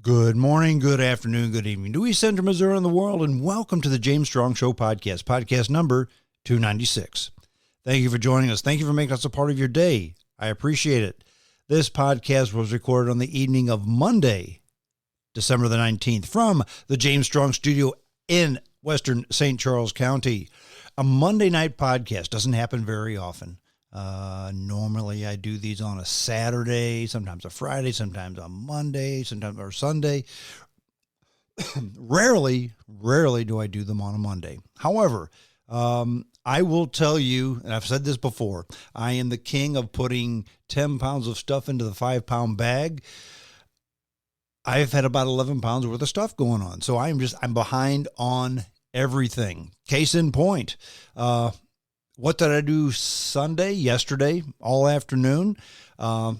Good morning, good afternoon, good evening to East Central Missouri and the world, and welcome to the James Strong Show podcast number 296. Thank you for joining us. Thank you for making us a part of your day. I appreciate it. This podcast was recorded on the evening of Monday, December the 19th, from the James Strong studio in Western St. Charles County. A Monday night podcast doesn't happen very often. Normally I do these on a Saturday, sometimes a Friday, sometimes on Monday, sometimes or Sunday. Rarely do I do them on a Monday. However, I will tell you, and I've said this before, I am the king of putting 10 pounds of stuff into the 5-pound bag. I've had about 11 pounds worth of stuff going on. So I'm behind on everything. Case in point, what did I do yesterday, all afternoon? I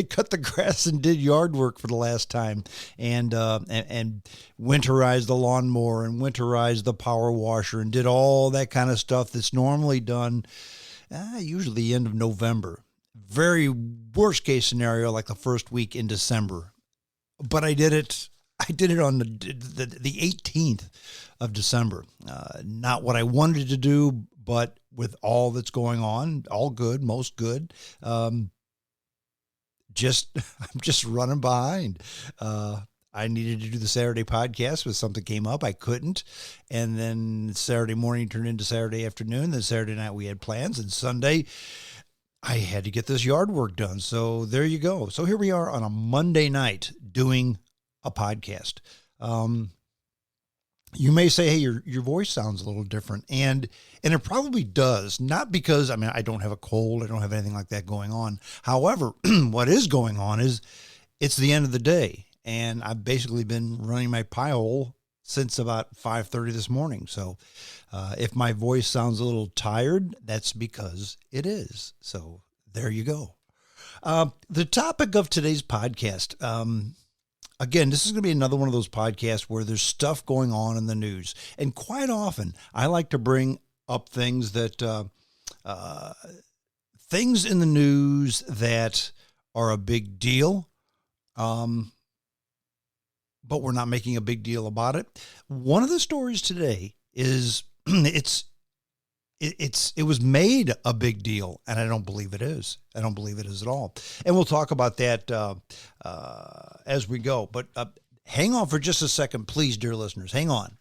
cut the grass and did yard work for the last time and winterized the lawnmower and winterized the power washer and did all that kind of stuff that's normally done usually the end of November. Very worst case scenario, like the first week in December. But I did it on the 18th of December. Not what I wanted to do, but with all that's going on, all good, most good. I'm just running behind. I needed to do the Saturday podcast, but something came up. I couldn't. And then Saturday morning turned into Saturday afternoon. Then Saturday night we had plans. And Sunday I had to get this yard work done. So there you go. So here we are on a Monday night doing a podcast. You may say, hey, your voice sounds a little different. And it probably does. Not because, I don't have a cold. I don't have anything like that going on. However, what is going on is it's the end of the day. And I've basically been running my pile since about 5:30 this morning. So if my voice sounds a little tired, that's because it is. So there you go. The topic of today's podcast, again, this is going to be another one of those podcasts where there's stuff going on in the news. And quite often, I like to bring up things that, things in the news that are a big deal, but we're not making a big deal about it. One of the stories today is, it was made a big deal, and I don't believe it is. I don't believe it is at all. And we'll talk about that as we go. But hang on for just a second, please, dear listeners. Hang on.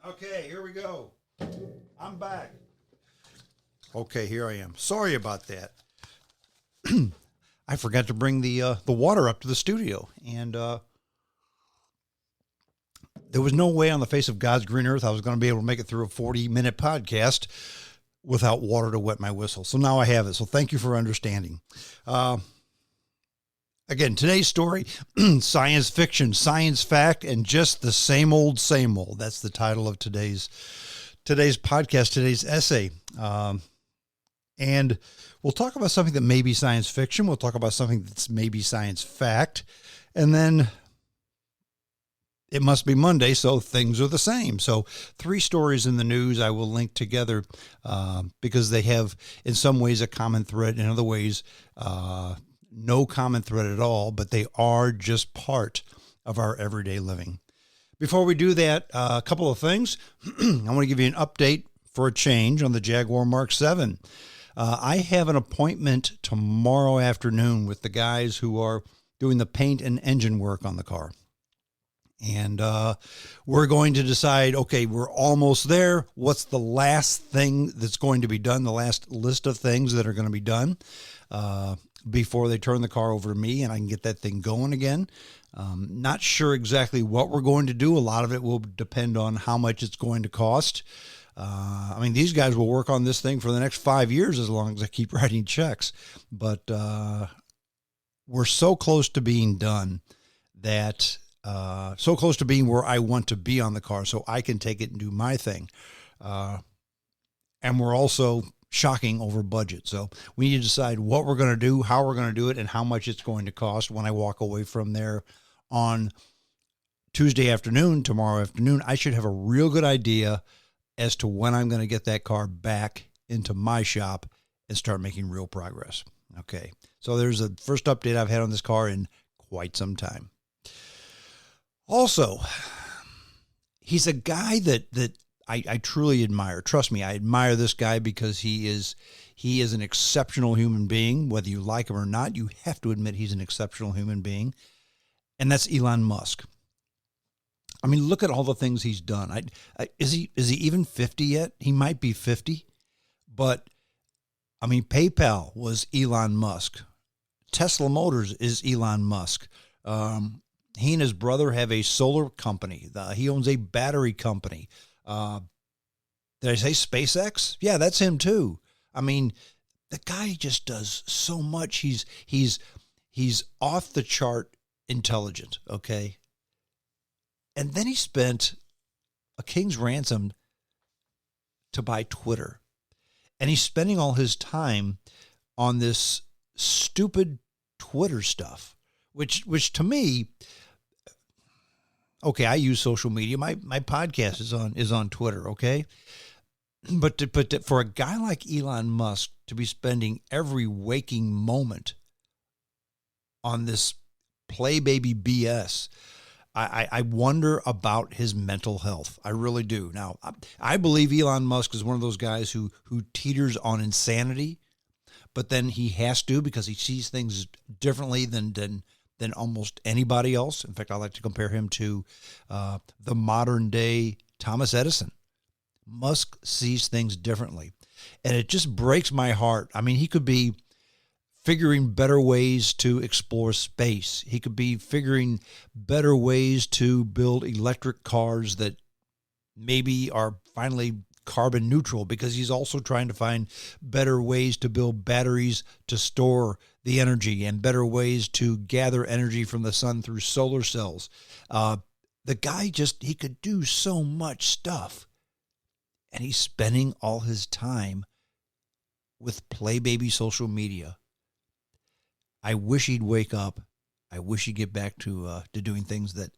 Okay, here we go. I'm back. Okay, here I am. Sorry about that. I forgot to bring the water up to the studio, and there was no way on the face of God's green earth I was going to be able to make it through a 40-minute podcast without water to wet my whistle. So now I have it. So thank you for understanding. Again, today's story, science fiction, science fact, and just the same old, same old. That's the title of today's podcast, today's essay. And we'll talk about something that may be science fiction. We'll talk about something that's maybe science fact. And then it must be Monday, so things are the same. So 3 stories in the news I will link together because they have, in some ways, a common thread. In other ways, no common thread at all, but they are just part of our everyday living. Before we do that, a couple of things. I want to give you an update for a change on the Jaguar Mark 7. I have an appointment tomorrow afternoon with the guys who are doing the paint and engine work on the car. And we're going to decide, okay, we're almost there. What's the last thing that's going to be done, the last list of things that are going to be done before they turn the car over to me and I can get that thing going again. Not sure exactly what we're going to do. A lot of it will depend on how much it's going to cost. These guys will work on this thing for the next 5 years as long as I keep writing checks. But we're so close to being done that, so close to being where I want to be on the car so I can take it and do my thing. And we're also shocking over budget. So we need to decide what we're going to do, how we're going to do it, and how much it's going to cost when I walk away from there on Tuesday afternoon, tomorrow afternoon, I should have a real good idea as to when I'm going to get that car back into my shop and start making real progress. Okay. So there's the first update I've had on this car in quite some time. Also, he's a guy that I truly admire. Trust me, I admire this guy because he is an exceptional human being. Whether you like him or not, you have to admit he's an exceptional human being. And that's Elon Musk. I mean, look at all the things he's done. Is he even 50 yet? He might be 50. But, I mean, PayPal was Elon Musk. Tesla Motors is Elon Musk. He and his brother have a solar company. He owns a battery company. Did I say SpaceX? Yeah, that's him too. I mean, the guy just does so much. He's off the chart intelligent, okay? And then he spent a king's ransom to buy Twitter. And he's spending all his time on this stupid Twitter stuff, which to me, okay, I use social media. My podcast is on Twitter, okay? But for a guy like Elon Musk to be spending every waking moment on this play baby BS, I wonder about his mental health. I really do. Now, I believe Elon Musk is one of those guys who teeters on insanity, but then he has to because he sees things differently than almost anybody else. In fact, I like to compare him to the modern day Thomas Edison. Musk sees things differently, and it just breaks my heart. I mean, he could be figuring better ways to explore space. He could be figuring better ways to build electric cars that maybe are finally carbon neutral, because he's also trying to find better ways to build batteries to store the energy and better ways to gather energy from the sun through solar cells. The guy he could do so much stuff, and he's spending all his time with play baby social media. I wish he'd wake up. I wish he'd get back to doing things that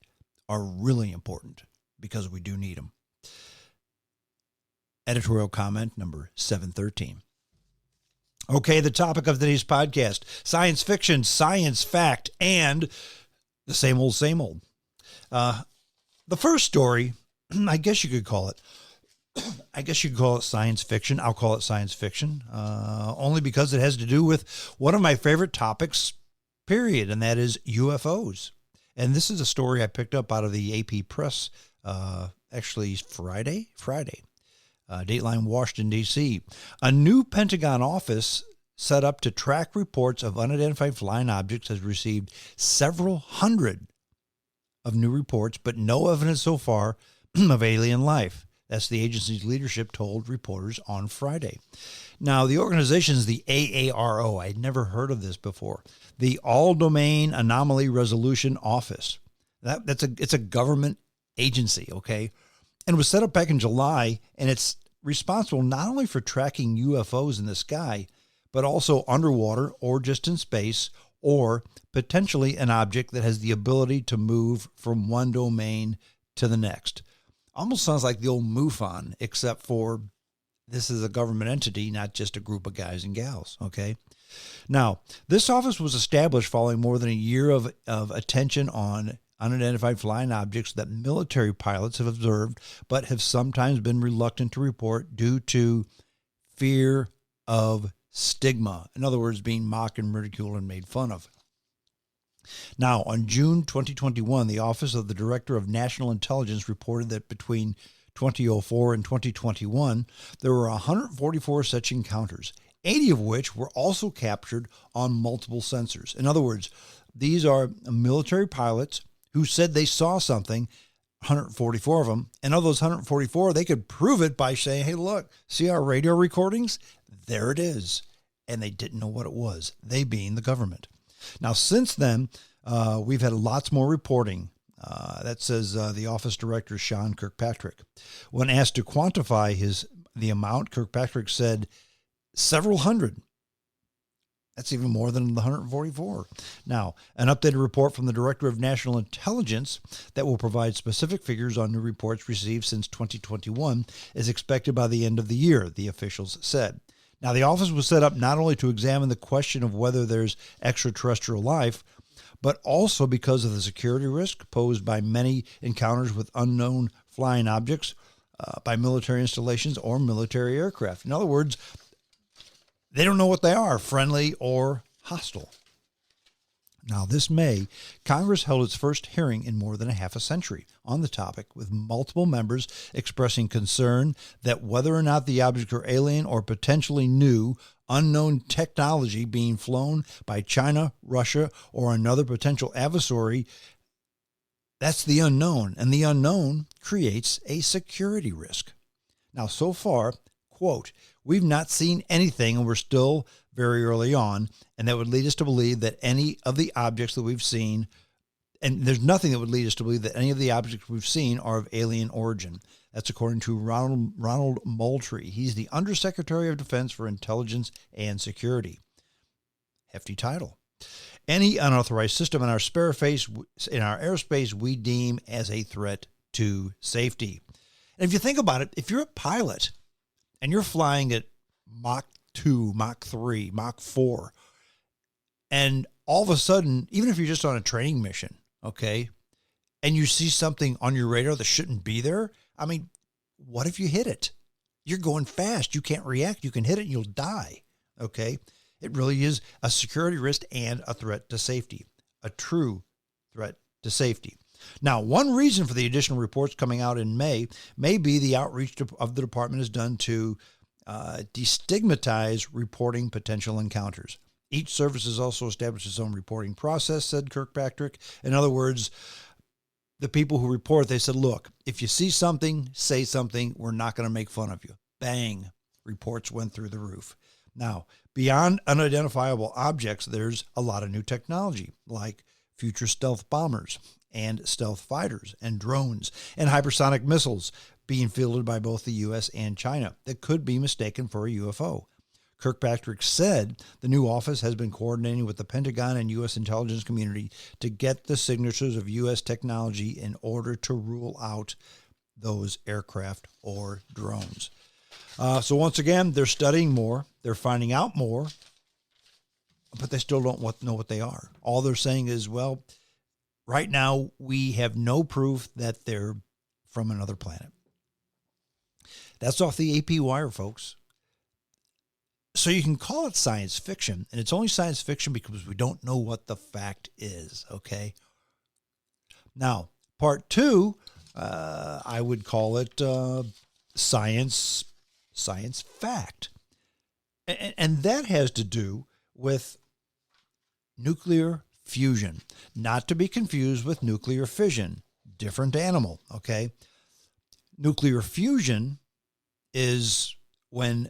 are really important, because we do need them. Editorial comment number 713. Okay, the topic of today's podcast: science fiction, science fact, and the same old, same old. The first story, I guess you could call it science fiction. I'll call it science fiction, only because it has to do with one of my favorite topics, period, and that is UFOs. And this is a story I picked up out of the AP Press, actually Friday. Dateline, Washington, D.C. A new Pentagon office set up to track reports of unidentified flying objects has received several hundred of new reports, but no evidence so far of alien life. That's the agency's leadership told reporters on Friday. Now, the organization is the AARO. I'd never heard of this before. The All-Domain Anomaly Resolution Office. It's a government agency, okay? And it was set up back in July, and it's responsible not only for tracking UFOs in the sky, but also underwater or just in space, or potentially an object that has the ability to move from one domain to the next. Almost sounds like the old MUFON, except for this is a government entity, not just a group of guys and gals, okay? Now, this office was established following more than a year of attention on unidentified flying objects that military pilots have observed, but have sometimes been reluctant to report due to fear of stigma. In other words, being mocked and ridiculed and made fun of. Now, on June 2021, the Office of the Director of National Intelligence reported that between 2004 and 2021, there were 144 such encounters, 80 of which were also captured on multiple sensors. In other words, these are military pilots who said they saw something, 144 of them, and of those 144, they could prove it by saying, hey, look, see our radio recordings? There it is. And they didn't know what it was, they being the government. Now, since then, we've had lots more reporting. That says the office director, Sean Kirkpatrick. When asked to quantify the amount, Kirkpatrick said several hundred. That's even more than the 144. Now, an updated report from the Director of National Intelligence that will provide specific figures on new reports received since 2021 is expected by the end of the year, the officials said. Now, the office was set up not only to examine the question of whether there's extraterrestrial life, but also because of the security risk posed by many encounters with unknown flying objects by military installations or military aircraft. In other words, they don't know what they are, friendly or hostile. Now, this May, Congress held its first hearing in more than a half a century on the topic, with multiple members expressing concern that whether or not the objects are alien or potentially new, unknown technology being flown by China, Russia, or another potential adversary, that's the unknown, and the unknown creates a security risk. Now, so far, quote, we've not seen anything, and we're still very early on, and that would lead us to believe that any of the objects that we've seen, and there's nothing that would lead us to believe that any of the objects we've seen are of alien origin. That's according to Ronald Moultrie. He's the Undersecretary of Defense for Intelligence and Security. Hefty title. Any unauthorized system in our airspace we deem as a threat to safety. And if you think about it, if you're a pilot and you're flying at Mach 2, Mach 3, Mach 4, and all of a sudden, even if you're just on a training mission, okay, and you see something on your radar that shouldn't be there, I mean, what if you hit it? You're going fast. You can't react. You can hit it and you'll die, okay? It really is a security risk and a threat to safety, a true threat to safety. Now, one reason for the additional reports coming out in May may be the outreach of the department has done to destigmatize reporting potential encounters. Each service has also established its own reporting process, said Kirkpatrick. In other words, the people who report, they said, look, if you see something, say something. We're not going to make fun of you. Bang. Reports went through the roof. Now, beyond unidentifiable objects, there's a lot of new technology, like future stealth bombers and stealth fighters and drones and hypersonic missiles being fielded by both the U.S. and China that could be mistaken for a UFO. Kirkpatrick said the new office has been coordinating with the Pentagon and U.S. intelligence community to get the signatures of U.S. technology in order to rule out those aircraft or drones. So once again, they're studying more, they're finding out more, but they still don't know what they are. All they're saying is, well, right now we have no proof that they're from another planet. That's off the AP wire, folks. So you can call it science fiction, and it's only science fiction because we don't know what the fact is, okay? Now, part two, I would call it science fact. And that has to do with nuclear fusion, not to be confused with nuclear fission, different animal, okay? Nuclear fusion is when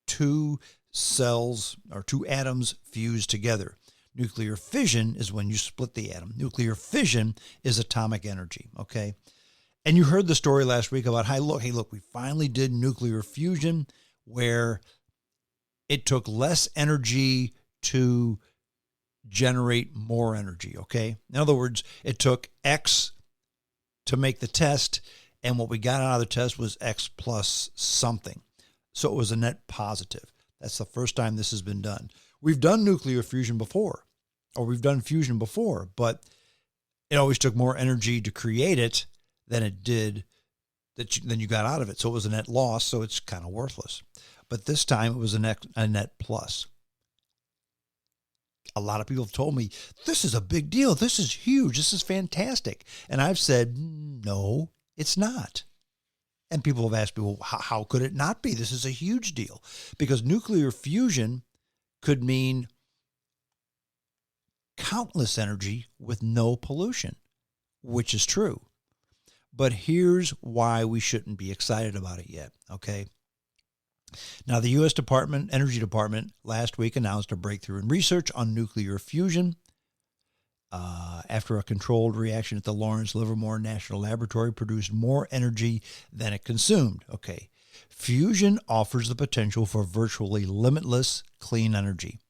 two cells or two atoms fuse together. Nuclear fission is when you split the atom. Nuclear fission is atomic energy, okay? And you heard the story last week about, hey, look, we finally did nuclear fusion where it took less energy to generate more energy, okay? In other words, it took X to make the test, and what we got out of the test was X plus something. So it was a net positive. That's the first time this has been done. We've done nuclear fusion before, or we've done fusion before, but it always took more energy to create it than it did than you got out of it. So it was a net loss, so it's kind of worthless. But this time it was a net plus. A lot of people have told me, this is a big deal. This is huge. This is fantastic. And I've said, no, it's not. And people have asked me, well, how could it not be? This is a huge deal. Because nuclear fusion could mean countless energy with no pollution, which is true. But here's why we shouldn't be excited about it yet, okay? Now, the U.S. Energy Department last week announced a breakthrough in research on nuclear fusion after a controlled reaction at the Lawrence Livermore National Laboratory produced more energy than it consumed. Okay, fusion offers the potential for virtually limitless clean energy.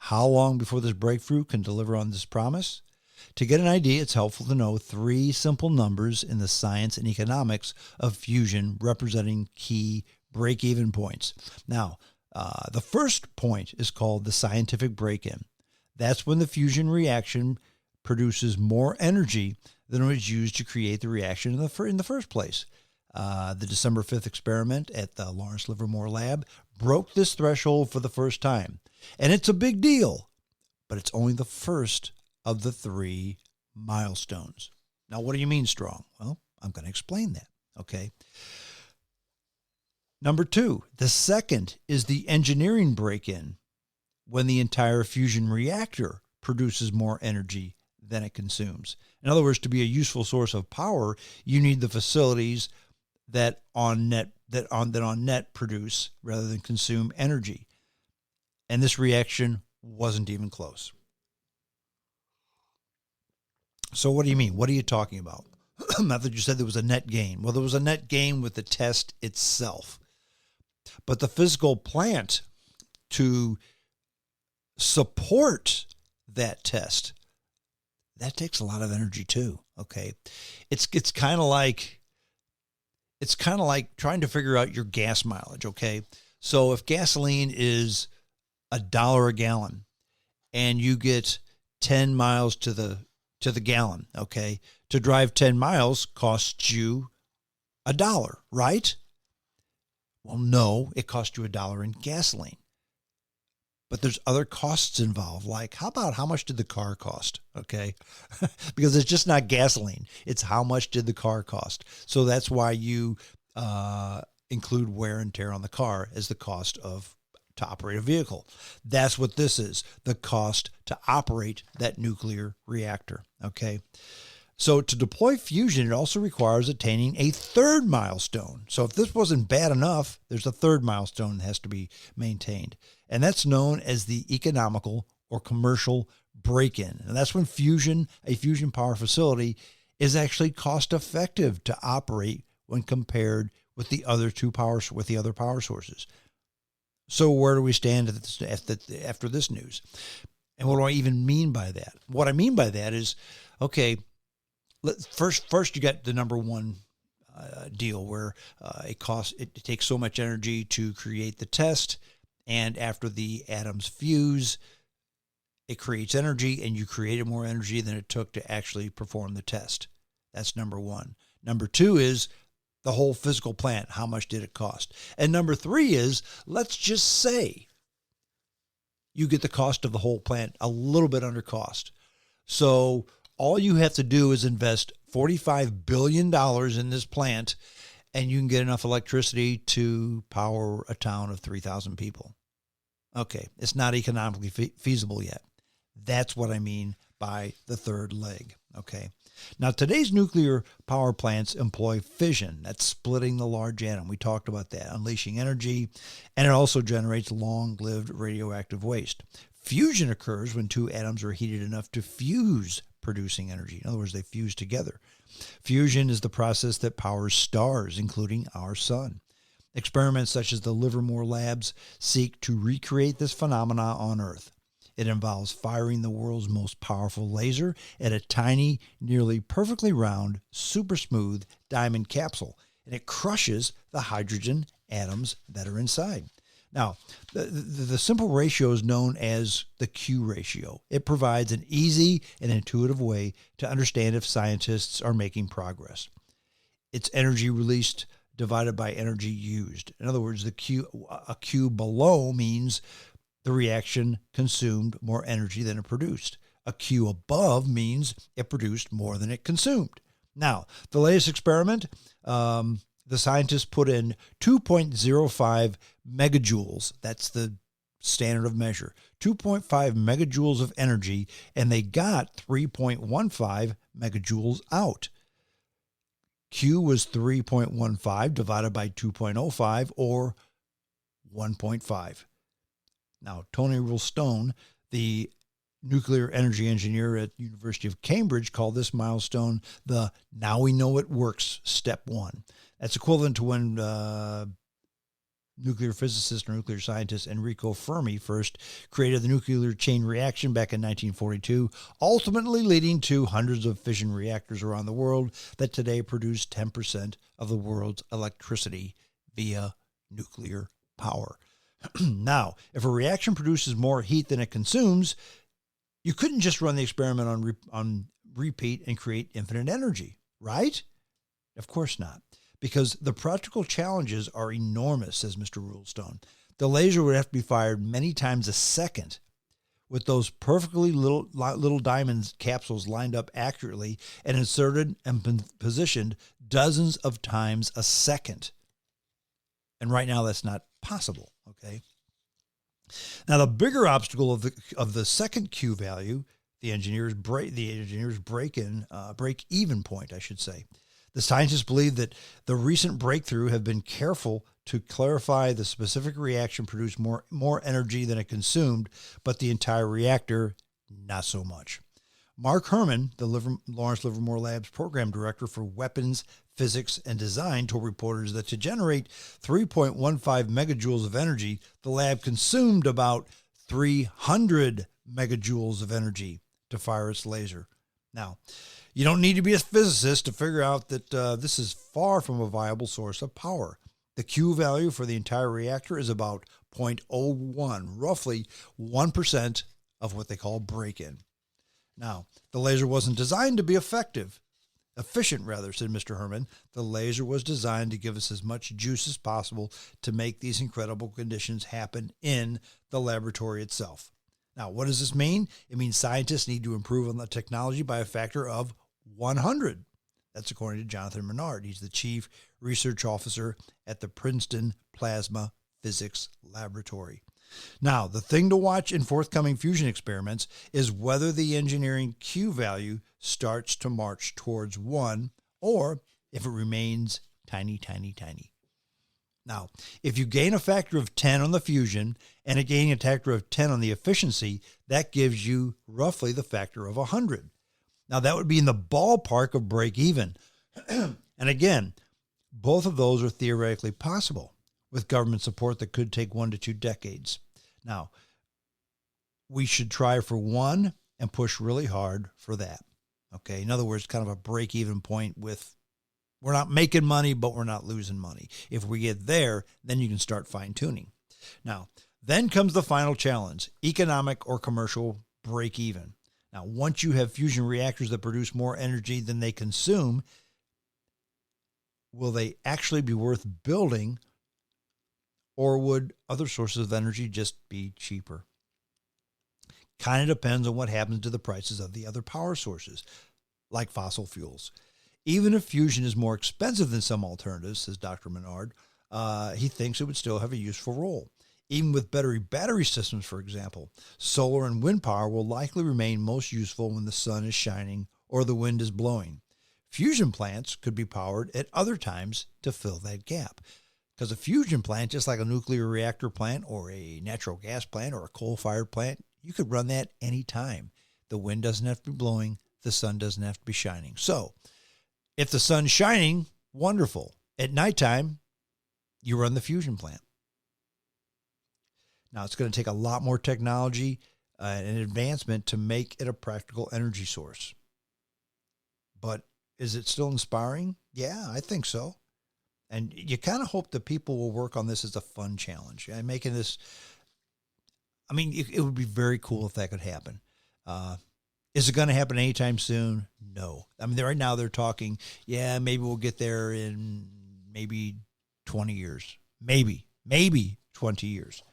How long before this breakthrough can deliver on this promise? To get an idea, it's helpful to know three simple numbers in the science and economics of fusion representing key break-even points. Now, the first point is called the scientific break-in. That's when the fusion reaction produces more energy than was used to create the reaction in the first place. The December 5th experiment at the Lawrence Livermore Lab broke this threshold for the first time. And it's a big deal, but it's only the first of the three milestones. Now, what do you mean strong? Well, I'm going to explain that, okay? Number two, the second is the engineering break-in, when the entire fusion reactor produces more energy than it consumes. In other words, to be a useful source of power, you need the facilities that on net produce rather than consume energy. And this reaction wasn't even close. So what do you mean? What are you talking about? Not that you said there was a net gain. Well, there was a net gain with the test itself. But the physical plant to support that test, that takes a lot of energy too, okay? It's kind of like trying to figure out your gas mileage, okay? So if gasoline is $1 a gallon and you get 10 miles to the gallon, okay? To drive 10 miles costs you $1, right? Well, no, it costs you $1 in gasoline. But there's other costs involved, like how much did the car cost, okay? Because it's just not gasoline. It's how much did the car cost. So that's why you include wear and tear on the car as the cost to operate a vehicle. That's what this is, the cost to operate that nuclear reactor, okay? So to deploy fusion, it also requires attaining a third milestone. So if this wasn't bad enough, there's a third milestone that has to be maintained. And that's known as the economical or commercial break-in. And that's when a fusion power facility is actually cost effective to operate when compared with the other power sources. So where do we stand after this news? And what do I even mean by that? What I mean by that is, okay, first you got the number one deal where it takes so much energy to create the test, and after the atoms fuse, it creates energy, and you created more energy than it took to actually perform the test. That's number one. Number two is the whole physical plant. How much did it cost? And number three is, let's just say you get the cost of the whole plant a little bit under cost. So all you have to do is invest $45 billion in this plant, and you can get enough electricity to power a town of 3,000 people. Okay, it's not economically feasible yet. That's what I mean by the third leg, okay? Now, today's nuclear power plants employ fission. That's splitting the large atom. We talked about that, unleashing energy, and it also generates long-lived radioactive waste. Fusion occurs when two atoms are heated enough to fuse, producing energy. In other words, they fuse together. Fusion is the process that powers stars, including our sun. Experiments such as the Livermore Labs seek to recreate this phenomena on Earth. It involves firing the world's most powerful laser at a tiny, nearly perfectly round, super smooth diamond capsule, and it crushes the hydrogen atoms that are inside. Now, the simple ratio is known as the Q ratio. It provides an easy and intuitive way to understand if scientists are making progress. It's energy released divided by energy used. In other words, a Q below means the reaction consumed more energy than it produced. A Q above means it produced more than it consumed. Now, the latest experiment, the scientists put in 2.05 megajoules. That's the standard of measure. 2.5 megajoules of energy, and they got 3.15 megajoules out. Q was 3.15 divided by 2.05, or 1.5. Now, Tony Rule-Stone, the nuclear energy engineer at the University of Cambridge, called this milestone the "now we know it works" step one. That's equivalent to when nuclear physicist and nuclear scientist Enrico Fermi first created the nuclear chain reaction back in 1942, ultimately leading to hundreds of fission reactors around the world that today produce 10% of the world's electricity via nuclear power. Now, if a reaction produces more heat than it consumes, you couldn't just run the experiment on repeat and create infinite energy, right? Of course not, because the practical challenges are enormous, says Mr. Rulestone. The laser would have to be fired many times a second with those perfectly little diamond capsules lined up accurately and inserted and positioned dozens of times a second. And right now that's not possible, okay? Now the bigger obstacle of the second Q value, the engineer's break-even point, I should say. The scientists believe that the recent breakthrough have been careful to clarify the specific reaction produced more energy than it consumed, but the entire reactor, not so much. Mark Herman, the Lawrence Livermore Labs program director for weapons, physics, and design, told reporters that to generate 3.15 megajoules of energy, the lab consumed about 300 megajoules of energy to fire its laser. Now, you don't need to be a physicist to figure out that this is far from a viable source of power. The Q value for the entire reactor is about 0.01, roughly 1% of what they call break-in. Now, the laser wasn't designed to be efficient, said Mr. Herman. The laser was designed to give us as much juice as possible to make these incredible conditions happen in the laboratory itself. Now, what does this mean? It means scientists need to improve on the technology by a factor of 100. That's according to Jonathan Menard. He's the chief research officer at the Princeton Plasma Physics Laboratory. Now, the thing to watch in forthcoming fusion experiments is whether the engineering Q value starts to march towards 1 or if it remains tiny, tiny, tiny. Now, if you gain a factor of 10 on the fusion and a gaining a factor of 10 on the efficiency, that gives you roughly the factor of 100. Now, that would be in the ballpark of break even. And again, both of those are theoretically possible with government support that could take 1 to 2 decades. Now, we should try for 1 and push really hard for that. Okay. In other words, kind of a break even point with we're not making money, but we're not losing money. If we get there, then you can start fine tuning. Now, then comes the final challenge, economic or commercial break even. Now, once you have fusion reactors that produce more energy than they consume, will they actually be worth building, or would other sources of energy just be cheaper? Kind of depends on what happens to the prices of the other power sources, like fossil fuels. Even if fusion is more expensive than some alternatives, says Dr. Menard, he thinks it would still have a useful role. Even with battery systems, for example, solar and wind power will likely remain most useful when the sun is shining or the wind is blowing. Fusion plants could be powered at other times to fill that gap. Because a fusion plant, just like a nuclear reactor plant or a natural gas plant or a coal-fired plant, you could run that anytime. The wind doesn't have to be blowing. The sun doesn't have to be shining. So if the sun's shining, wonderful. At nighttime, you run the fusion plant. Now, it's going to take a lot more technology and advancement to make it a practical energy source. But is it still inspiring? Yeah, I think so. And you kind of hope that people will work on this as a fun challenge. Making this, I mean, it would be very cool if that could happen. Is it going to happen anytime soon? No. I mean, right now they're talking, yeah, maybe we'll get there in maybe 20 years. Maybe 20 years.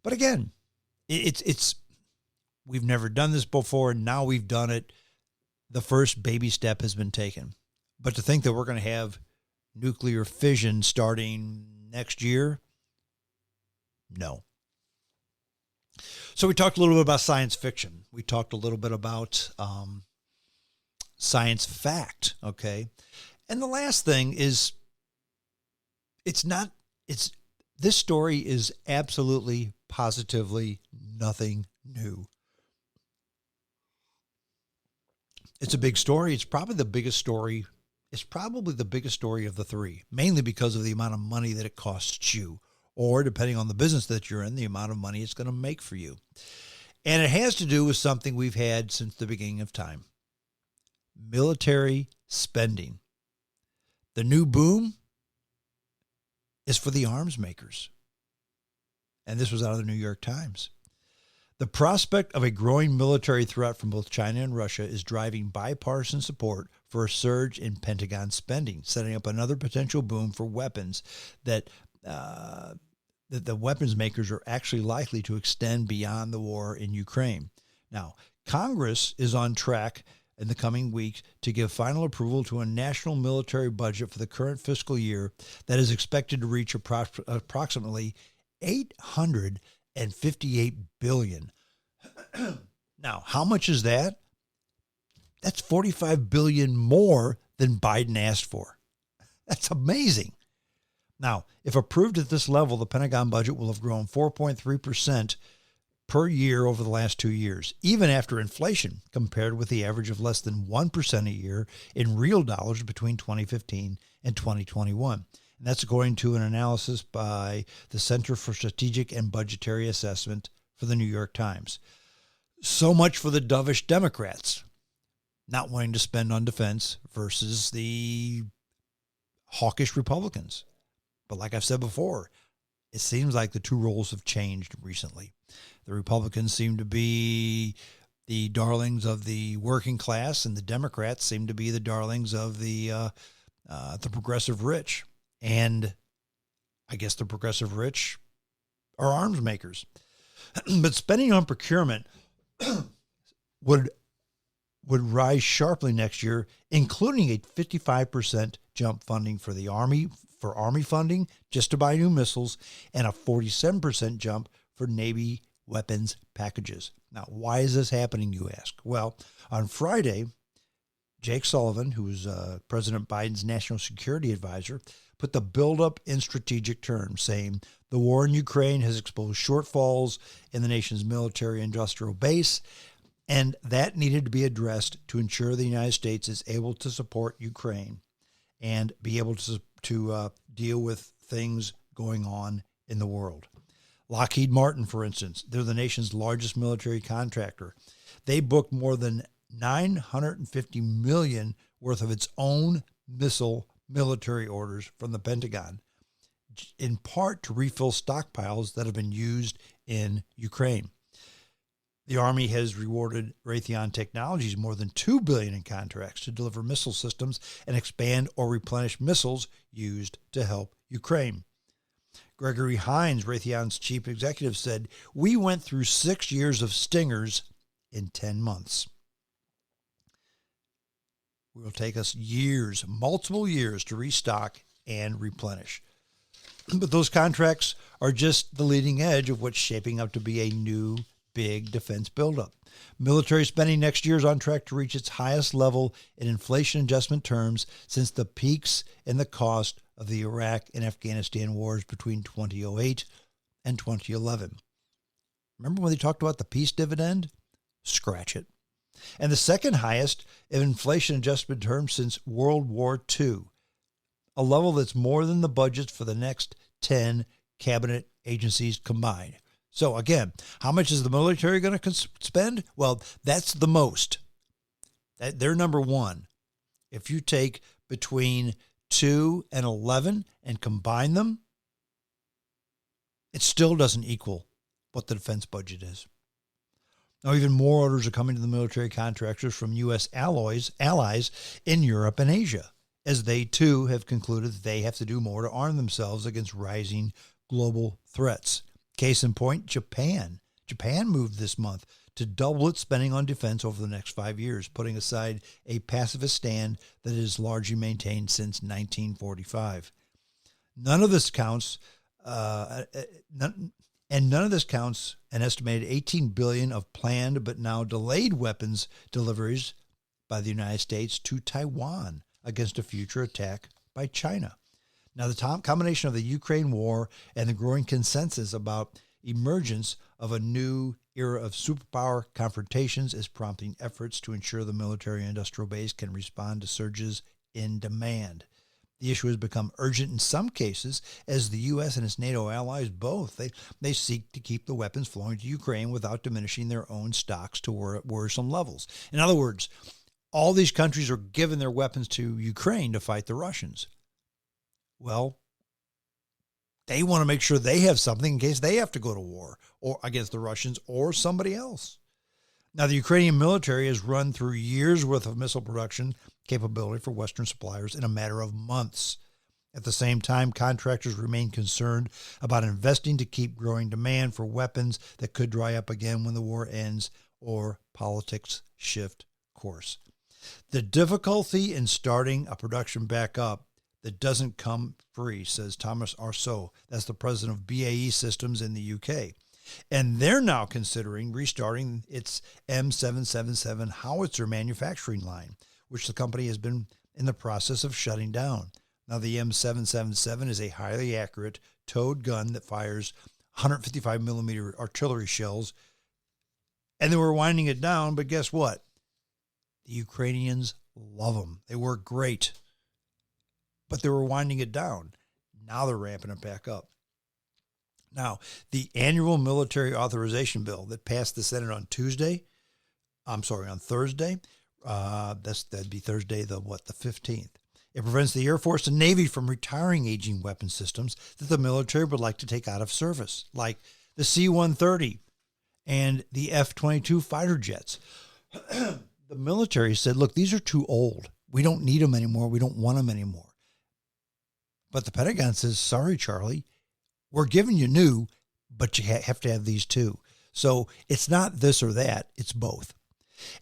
But again, it's we've never done this before. Now we've done it. The first baby step has been taken. But to think that we're going to have nuclear fission starting next year, no. So we talked a little bit about science fiction. We talked a little bit about science fact, okay? And the last thing is, this story is absolutely, positively nothing new. It's a big story. It's probably the biggest story. It's probably the biggest story of the three, mainly because of the amount of money that it costs you or depending on the business that you're in, the amount of money it's going to make for you. And it has to do with something we've had since the beginning of time: military spending. The new boom is for the arms makers. And this was out of the New York Times. The prospect of a growing military threat from both China and Russia is driving bipartisan support for a surge in Pentagon spending, setting up another potential boom for weapons that the weapons makers are actually likely to extend beyond the war in Ukraine. Now, Congress is on track in the coming weeks to give final approval to a national military budget for the current fiscal year that is expected to reach approximately $858 billion. Now, how much is that? That's $45 billion more than Biden asked for. That's amazing. Now, if approved at this level, the Pentagon budget will have grown 4.3% per year over the last 2 years, even after inflation, compared with the average of less than 1% a year in real dollars between 2015 and 2021. And that's according to an analysis by the Center for Strategic and Budgetary Assessment for the New York Times. So much for the dovish Democrats not wanting to spend on defense versus the hawkish Republicans. But like I've said before, it seems like the two roles have changed recently. The Republicans seem to be the darlings of the working class, and the Democrats seem to be the darlings of the progressive rich. And I guess the progressive rich are arms makers. But spending on procurement would rise sharply next year, including a 55% jump funding for the Army, for Army funding just to buy new missiles, and a 47% jump for Navy weapons packages. Now, why is this happening, you ask? Well, on Friday, Jake Sullivan, who is President Biden's national security advisor, put the buildup in strategic terms, saying the war in Ukraine has exposed shortfalls in the nation's military-industrial base, and that needed to be addressed to ensure the United States is able to support Ukraine and be able to deal with things going on in the world. Lockheed Martin, for instance, they're the nation's largest military contractor. They booked more than $950 million worth of its own missile military orders from the Pentagon, in part to refill stockpiles that have been used in Ukraine. The Army has rewarded Raytheon Technologies more than $2 billion in contracts to deliver missile systems and expand or replenish missiles used to help Ukraine. Gregory Hines, Raytheon's chief executive, said, "We went through 6 years of Stingers in 10 months. It will take us years, multiple years, to restock and replenish." But those contracts are just the leading edge of what's shaping up to be a new big defense buildup. Military spending next year is on track to reach its highest level in inflation adjustment terms since the peaks in the cost of the Iraq and Afghanistan wars between 2008 and 2011. Remember when they talked about the peace dividend? Scratch it. And the second highest in inflation adjustment terms since World War II, a level that's more than the budgets for the next 10 cabinet agencies combined. So again, how much is the military going to spend? Well, that's the most. They're number one. If you take between 2 and 11 and combine them, it still doesn't equal what the defense budget is. Now, even more orders are coming to the military contractors from U.S. allies in Europe and Asia, as they too have concluded that they have to do more to arm themselves against rising global threats. Case in point, Japan. Japan moved this month to double its spending on defense over the next 5 years, putting aside a pacifist stand that it has largely maintained since 1945. None of this counts an estimated $18 billion of planned but now delayed weapons deliveries by the United States to Taiwan against a future attack by China. Now, the combination of the Ukraine war and the growing consensus about emergence of a new era of superpower confrontations is prompting efforts to ensure the military industrial base can respond to surges in demand. The issue has become urgent in some cases as the U.S. and its NATO allies both, they seek to keep the weapons flowing to Ukraine without diminishing their own stocks to worrisome levels. In other words, all these countries are giving their weapons to Ukraine to fight the Russians. Well, they want to make sure they have something in case they have to go to war or against the Russians or somebody else. Now, the Ukrainian military has run through years' worth of missile production capability for Western suppliers in a matter of months. At the same time, contractors remain concerned about investing to keep growing demand for weapons that could dry up again when the war ends or politics shift course. The difficulty in starting a production back up that doesn't come free, says Thomas Arceau. That's the president of BAE Systems in the UK. And they're now considering restarting its M777 howitzer manufacturing line, which the company has been in the process of shutting down. Now, the M777 is a highly accurate towed gun that fires 155 millimeter artillery shells. And they were winding it down, but guess what? The Ukrainians love them. They work great. But they were winding it down. Now they're ramping it back up. Now, the annual military authorization bill that passed the Senate on Thursday, that'd be Thursday, the 15th. It prevents the Air Force and Navy from retiring aging weapon systems that the military would like to take out of service, like the C-130 and the F-22 fighter jets. The military said, look, these are too old. We don't need them anymore. We don't want them anymore. But the Pentagon says, sorry, Charlie, we're giving you new, but you have to have these too. So it's not this or that, it's both.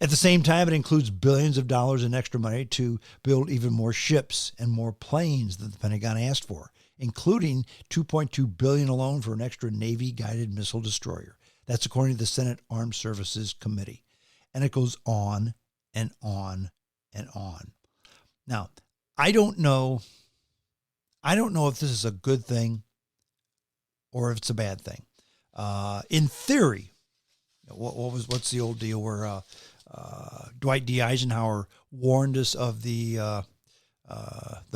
At the same time, it includes billions of dollars in extra money to build even more ships and more planes than the Pentagon asked for, including $2.2 billion alone for an extra Navy-guided missile destroyer. That's according to the Senate Armed Services Committee. And it goes on and on and on. Now, I don't know if this is a good thing or if it's a bad thing. In theory, what's the old deal where Dwight D. Eisenhower warned us of the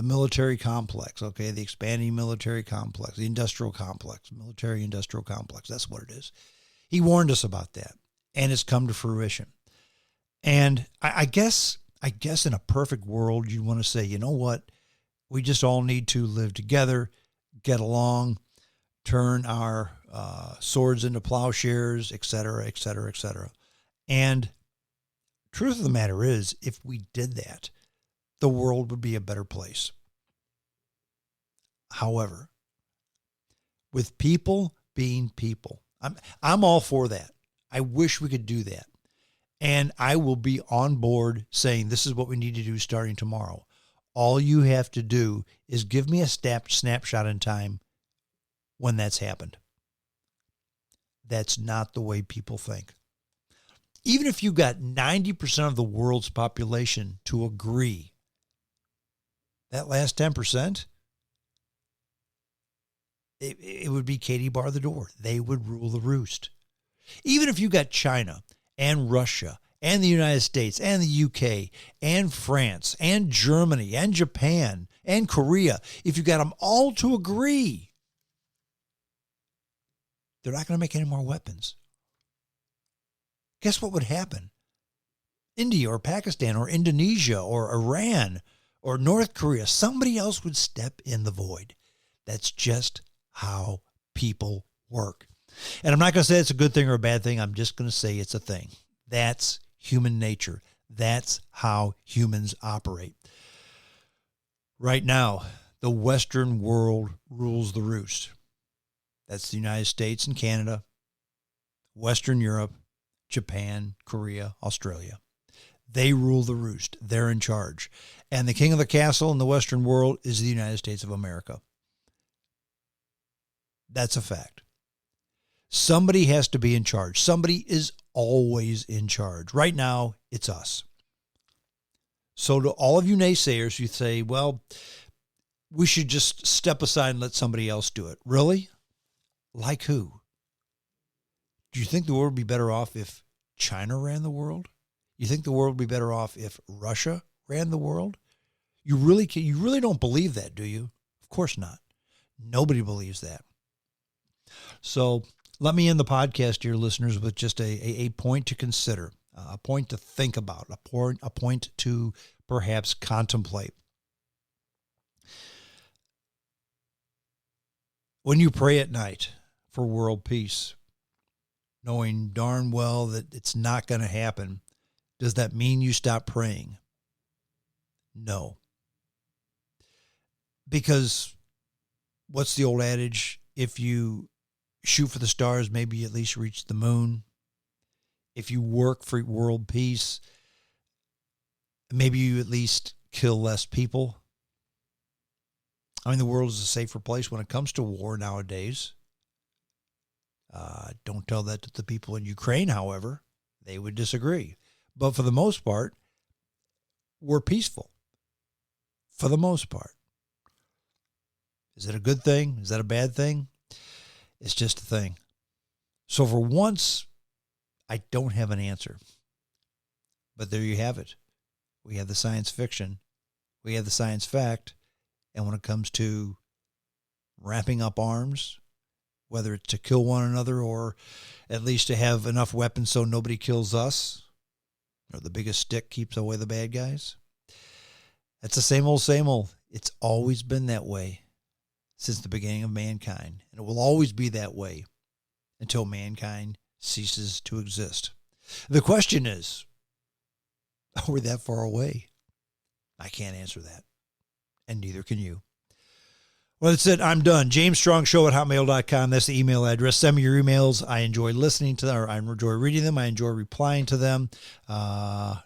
military complex, okay, the expanding military complex, the industrial complex, military-industrial complex. That's what it is. He warned us about that, and it's come to fruition. And I guess in a perfect world, you'd want to say, you know what? We just all need to live together, get along, turn our swords into plowshares, et cetera, et cetera, et cetera. And truth of the matter is, if we did that, the world would be a better place. However, with people being people, I'm all for that. I wish we could do that. And I will be on board saying this is what we need to do starting tomorrow. All you have to do is give me a snapshot in time when that's happened. That's not the way people think. Even if you got 90% of the world's population to agree, that last 10%, it would be Katie bar the door. They would rule the roost. Even if you got China and Russia and the United States and the UK and France and Germany and Japan and Korea, if you got them all to agree, they're not going to make any more weapons. Guess what would happen? India or Pakistan or Indonesia or Iran or North Korea, somebody else would step in the void. That's just how people work. And I'm not going to say it's a good thing or a bad thing. I'm just going to say it's a thing. That's human nature. That's how humans operate. Right now, the Western world rules the roost. That's the United States and Canada, Western Europe, Japan, Korea, Australia. They rule the roost. They're in charge. And the king of the castle in the Western world is the United States of America. That's a fact. Somebody has to be in charge. Somebody is always in charge. Right now, it's us. So to all of you naysayers who say, well, we should just step aside and let somebody else do it. Really? Like who? Do you think the world would be better off if China ran the world? You think the world would be better off if Russia ran the world? You really don't believe that, do you? Of course not. Nobody believes that. So let me end the podcast, dear listeners, with just a point to consider, a point to think about, a point to perhaps contemplate. When you pray at night for world peace, knowing darn well that it's not going to happen, does that mean you stop praying? No. Because what's the old adage? If you shoot for the stars, maybe you at least reach the moon. If you work for world peace, maybe you at least kill less people. I mean, the world is a safer place when it comes to war nowadays. Don't tell that to the people in Ukraine, however. They would disagree. But for the most part, we're peaceful. For the most part. Is it a good thing? Is that a bad thing? It's just a thing. So for once, I don't have an answer. But there you have it. We have the science fiction. We have the science fact. And when it comes to wrapping up arms, whether it's to kill one another or at least to have enough weapons so nobody kills us, or the biggest stick keeps away the bad guys, that's the same old, same old. It's always been that way since the beginning of mankind. And it will always be that way until mankind ceases to exist. The question is, are we that far away? I can't answer that. And neither can you. Well, that's it. I'm done. JamesStrongShow@hotmail.com. That's the email address. Send me your emails. I enjoy listening to them, or I enjoy reading them. I enjoy replying to them. And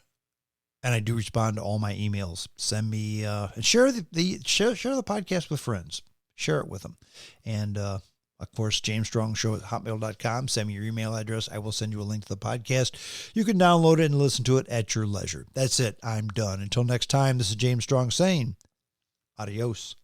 I do respond to all my emails. Send me and share the podcast with friends. Share it with them. And of course, JamesStrongShow@hotmail.com. Send me your email address. I will send you a link to the podcast. You can download it and listen to it at your leisure. That's it. I'm done. Until next time, this is James Strong saying, adios.